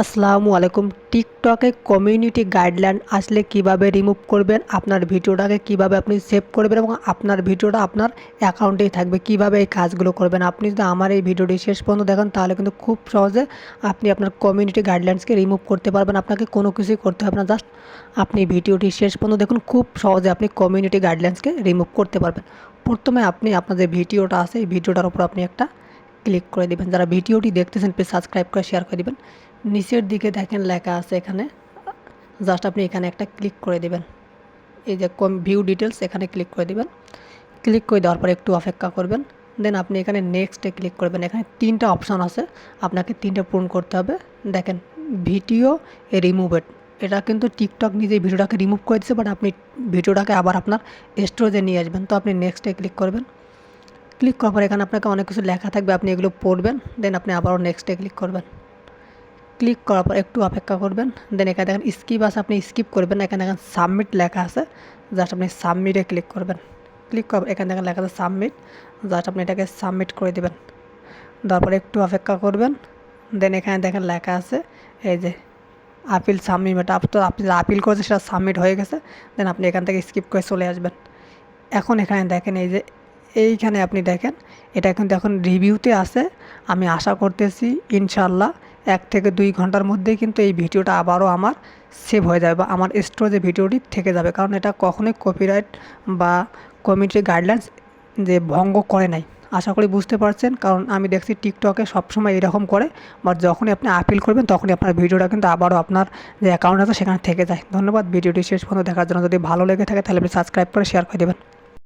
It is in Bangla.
আসসালামু আলাইকুম। টিকটকে কমিউনিটি গাইডলাইন আসলে কিভাবে রিমুভ করবেন, আপনার ভিডিওটাকে কিভাবে আপনি সেভ করবেন এবং আপনার ভিডিওটা আপনার অ্যাকাউন্টেই থাকবে, কিভাবে এই কাজগুলো করবেন। আপনি যদি আমার এই ভিডিওটি শেষ পর্যন্ত দেখেন তাহলে কিন্তু খুব সহজে আপনি আপনার কমিউনিটি গাইডলাইন্সকে রিমুভ করতে পারবেন। আপনাকে কোনো কিছুই করতে হবে না, জাস্ট আপনি ভিডিওটি শেষ পর্যন্ত দেখুন, খুব সহজে আপনি কমিউনিটি গাইডলাইন্সকে রিমুভ করতে পারবেন। প্রথমে আপনি আপনার যে ভিডিওটা আছে এই ভিডিওটার উপর আপনি একটা ক্লিক করে দিবেন। যারা ভিডিওটি দেখতেছেন প্লিজ সাবস্ক্রাইব করে শেয়ার করে দিবেন। নিচের দিকে দেখেন লেখা আছে এখানে, জাস্ট আপনি এখানে একটা ক্লিক করে দিবেন। এই যে ভিউ ডিটেলস, এখানে ক্লিক করে দিবেন। ক্লিক করে দেওয়ার পর একটু অপেক্ষা করবেন, দেন আপনি এখানে নেক্সটে ক্লিক করবেন। এখানে তিনটা অপশান আছে, আপনাকে তিনটে পূরণ করতে হবে। দেখেন ভিডিও রিমুভেড, এটা কিন্তু টিকটক নিজেই ভিডিওটাকে রিমুভ করে দিচ্ছে, বাট আপনি ভিডিওটাকে আবার আপনার স্টোরেজে নিয়ে আসবেন। তো আপনি নেক্সটে ক্লিক করবেন। ক্লিক করার পর এখানে আপনাকে অনেক কিছু লেখা থাকবে, আপনি এগুলো পড়বেন, দেন আপনি আবারও নেক্সটে ক্লিক করবেন। ক্লিক করার পর একটু অপেক্ষা করবেন, দেন এখানে দেখেন স্কিপ আছে, আপনি স্কিপ করবেন। এখানে দেখেন সাবমিট লেখা আছে, জাস্ট আপনি সাবমিটে ক্লিক করবেন। ক্লিক করার এখানে দেখেন লেখা আছে সাবমিট, জাস্ট আপনি এটাকে সাবমিট করে দেবেন। তারপরে একটু অপেক্ষা করবেন, দেন এখানে দেখেন লেখা আছে এই যে আপিল সাবমিট, আপনি যা আপিল করেছে সেটা সাবমিট হয়ে গেছে। দেন আপনি এখান থেকে স্কিপ করে চলে আসবেন। এখন এখানে দেখেন এই যে এইখানে আপনি দেখেন এটা কিন্তু এখন রিভিউতে আছে। আমি আশা করতেছি ইনশাল্লাহ 1 থেকে 2 ঘন্টার মধ্যেই কিন্তু এই ভিডিওটা আবারও আমার সেভ হয়ে যাবে বা আমার স্টোরেজে ভিডিওটি থেকে যাবে, কারণ এটা কখনোই কপিরাইট বা কমিউনিটি গাইডলাইন্স যে ভঙ্গ করে নাই। আশা করি বুঝতে পারছেন, কারণ আমি দেখছি টিকটকে সবসময় এরকম করে, বাট যখনই আপনি আপিল করবেন তখনই আপনার ভিডিওটা কিন্তু আবারও আপনার যে অ্যাকাউন্ট আছে সেখানে থেকে যায়। ধন্যবাদ ভিডিওটি শেষ পর্যন্ত দেখার জন্য। যদি ভালো লেগে থাকে তাহলে আপনি সাবস্ক্রাইব করে শেয়ার করে দেবেন।